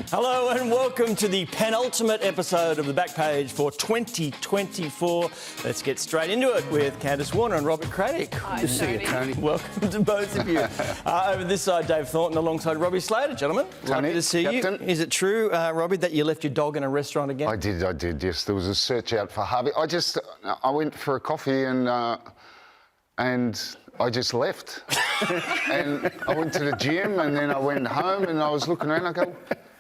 Hello and welcome to the penultimate episode of the Back Page for 2024. Let's get straight into it with Candice Warner and Robert Craddock. Good to see you, Tony. Welcome to both of you. Over this side, Dave Thornton alongside Robbie Slater, gentlemen. Tony, Lovely to see Captain. you. Is it true, Robbie, that you left your dog in a restaurant again? I did, yes. There was a search out for Harvey. I went for a coffee and I just left. And I went to the gym and then I went home and I was looking around, I go,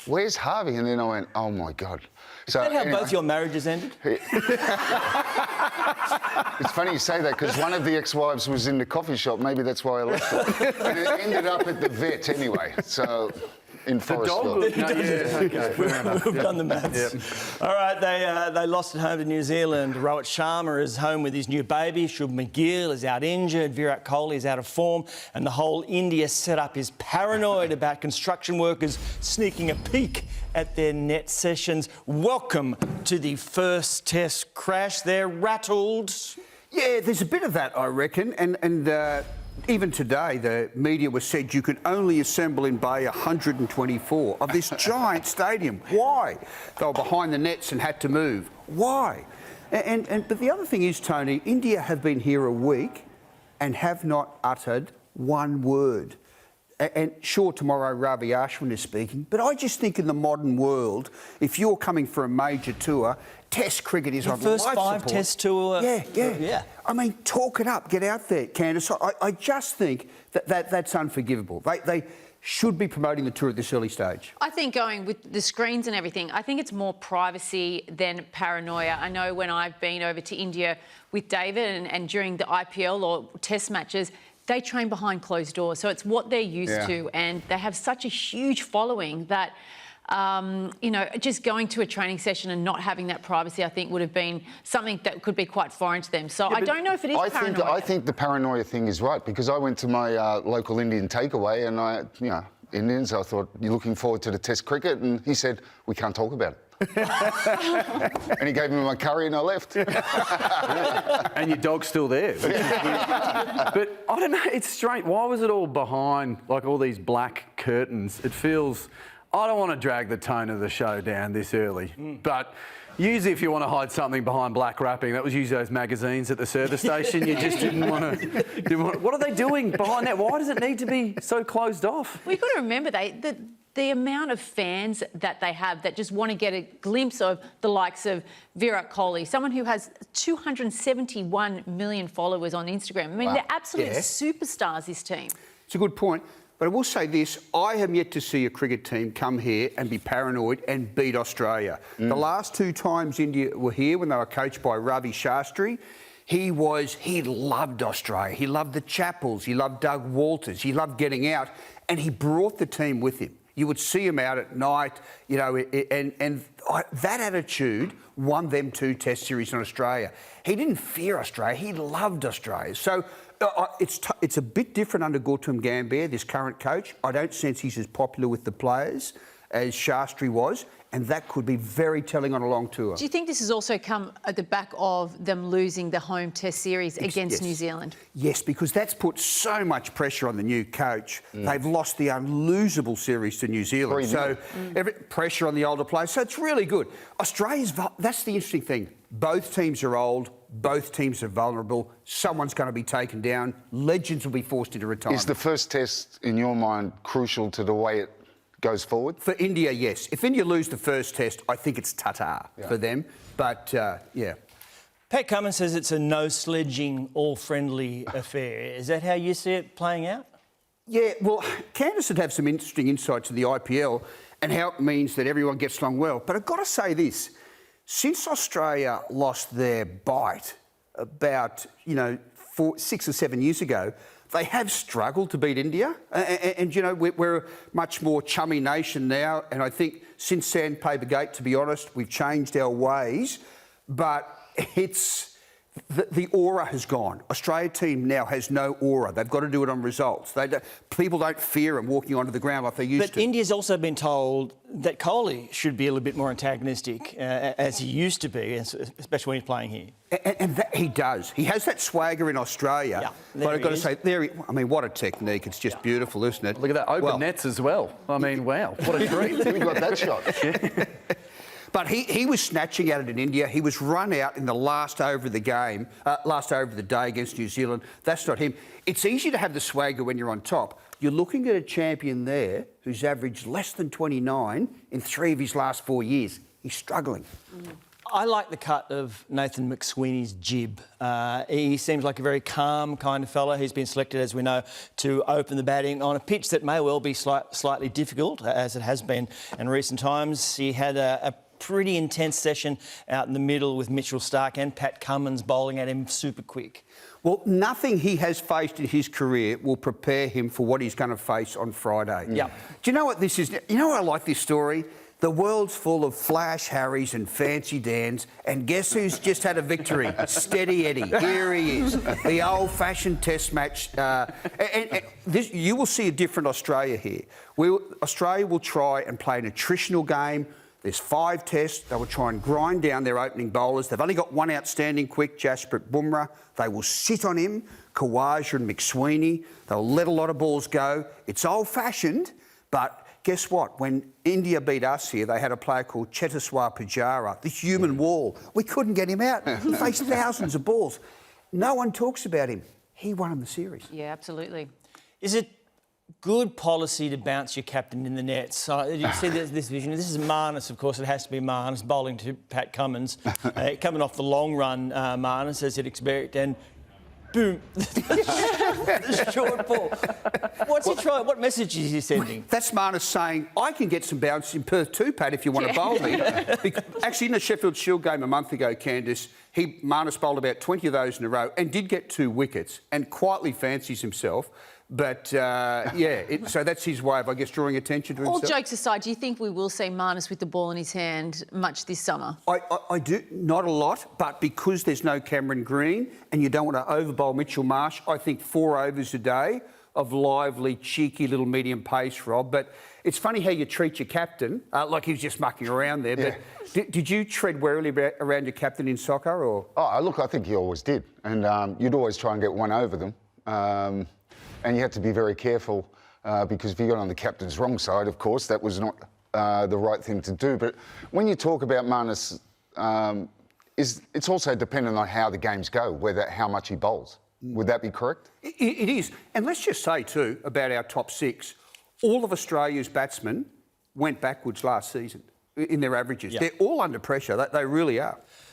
where's Harvey? And then I went, oh my God. So, Is that how both your marriages ended? It's funny you say that because one of the ex-wives was in the coffee shop. Maybe that's why I left it. And it ended up at the vet anyway. So in Forest Hill. We've done the maths. Yep. All right, they lost at home to New Zealand. Rohit Sharma is home with his new baby. Shubman McGill is out injured. Virat Kohli is out of form. And the whole India setup is paranoid about construction workers sneaking a peek at their net sessions. Welcome to the first Test crash. They're rattled. Yeah, there's a bit of that, I reckon. And even today, the media was said you could only assemble in Bay 124 of this giant stadium. Why? They were behind the nets and had to move. Why? But the other thing is, Tony, India have been here a week and have not uttered one word. And sure, tomorrow Ravi Ashwin is speaking, but I just think in the modern world, if you're coming for a major tour, Test cricket is on life support. First 5 Test tour. Yeah. I mean, talk it up, get out there, Candice. I just think that's unforgivable. They should be promoting the tour at this early stage. I think going with the screens and everything, I think it's more privacy than paranoia. I know when I've been over to India with David and during the IPL or Test matches, they train behind closed doors. So it's what they're used to. And they have such a huge following that, just going to a training session and not having that privacy, I think, would have been something that could be quite foreign to them. So I don't know if it is paranoia. I think the paranoia thing is right because I went to my local Indian takeaway and Indians, I thought, you're looking forward to the Test cricket? And he said, we can't talk about it. And he gave me my curry and I left. And your dog's still there. But I don't know, it's strange. Why was it all behind, like, all these black curtains? It feels... I don't want to drag the tone of the show down this early, but usually if you want to hide something behind black wrapping, that was usually those magazines at the service station. You just didn't want to... What are they doing behind that? Why does it need to be so closed off? Well, you've got to remember, the amount of fans that they have that just want to get a glimpse of the likes of Virat Kohli, someone who has 271 million followers on Instagram. I mean, they're absolute superstars, this team. It's a good point. But I will say this, I have yet to see a cricket team come here and be paranoid and beat Australia. The last 2 times India were here when they were coached by Ravi Shastri, he loved Australia. He loved the Chappells, he loved Doug Walters, he loved getting out, and he brought the team with him. You would see him out at night, and that attitude won them 2 Test series in Australia. He didn't fear Australia, he loved Australia. So it's a bit different under Gautam Gambhir, this current coach. I don't sense he's as popular with the players as Shastri was, and that could be very telling on a long tour. Do you think this has also come at the back of them losing the home Test series against New Zealand? Yes, because that's put so much pressure on the new coach. They've lost the unlosable series to New Zealand. So every pressure on the older players. So it's really good. That's the interesting thing. Both teams are old. Both teams are vulnerable. Someone's going to be taken down. Legends will be forced into retirement. Is the first Test, in your mind, crucial to the way it goes forward? For India, yes. If India lose the first Test, I think it's ta-ta for them. But, Pat Cummins says it's a no-sledging, all-friendly affair. Is that how you see it playing out? Yeah, well, Candice would have some interesting insights of the IPL and how it means that everyone gets along well. But I've got to say this. Since Australia lost their bite about, 6 or 7 years ago, they have struggled to beat India. And we're a much more chummy nation now. And I think since Sandpaper Gate, to be honest, we've changed our ways. But it's the aura has gone. Australia team now has no aura. They've got to do it on results. People don't fear them walking onto the ground like they used to. But India's also been told that Kohli should be a little bit more antagonistic, as he used to be, especially when he's playing here. And that he does. He has that swagger in Australia. Yeah, but I've got to say, what a technique. It's just beautiful, isn't it? Look at that, open nets as well. I mean, wow, what a treat. We got that shot. But he was snatching at it in India. He was run out in the last over of the game, last over of the day against New Zealand. That's not him. It's easy to have the swagger when you're on top. You're looking at a champion there who's averaged less than 29 in 3 of his last 4 years. He's struggling. I like the cut of Nathan McSweeney's jib. He seems like a very calm kind of fella. He's been selected, as we know, to open the batting on a pitch that may well be slightly difficult, as it has been in recent times. He had a pretty intense session out in the middle with Mitchell Starc and Pat Cummins bowling at him super quick. Well, nothing he has faced in his career will prepare him for what he's going to face on Friday. Yeah. Do you know what this is? You know what I like this story? The world's full of Flash Harrys and Fancy Dans, and guess who's just had a victory? Steady Eddie. Here he is. The old-fashioned test match. You will see a different Australia here. Australia will try and play an attritional game. There's 5 tests. They will try and grind down their opening bowlers. They've only got one outstanding quick, Jasprit Bumrah. They will sit on him, Khawaja and McSweeney. They'll let a lot of balls go. It's old-fashioned, but guess what? When India beat us here, they had a player called Cheteshwar Pujara, the human wall. We couldn't get him out. He faced thousands of balls. No one talks about him. He won the series. Yeah, absolutely. Is it good policy to bounce your captain in the nets? So you see this vision. This is Marnus, of course. It has to be Marnus bowling to Pat Cummins, coming off the long run. Marnus, as you'd expect, and boom, the short ball. What's he trying? What message is he sending? That's Marnus saying, I can get some bounce in Perth too, Pat, if you want to bowl me. Actually, in the Sheffield Shield game a month ago, Candice, Marnus bowled about 20 of those in a row and did get 2 wickets and quietly fancies himself. But, so that's his way of, I guess, drawing attention to himself. All jokes aside, do you think we will see Marnus with the ball in his hand much this summer? I do, not a lot, but because there's no Cameron Green and you don't want to overbowl Mitchell Marsh, I think 4 overs a day of lively, cheeky little medium pace, Rob. But it's funny how you treat your captain, like he was just mucking around there. Yeah. But did you tread warily around your captain in soccer? Or? Oh, look, I think you always did. And you'd always try and get one over them. And you had to be very careful because if you got on the captain's wrong side, of course, that was not the right thing to do. But when you talk about Marnus, it's also dependent on how the games go, how much he bowls. Would that be correct? It is. And let's just say, too, about our top 6, all of Australia's batsmen went backwards last season in their averages. Yeah. They're all under pressure. They really are.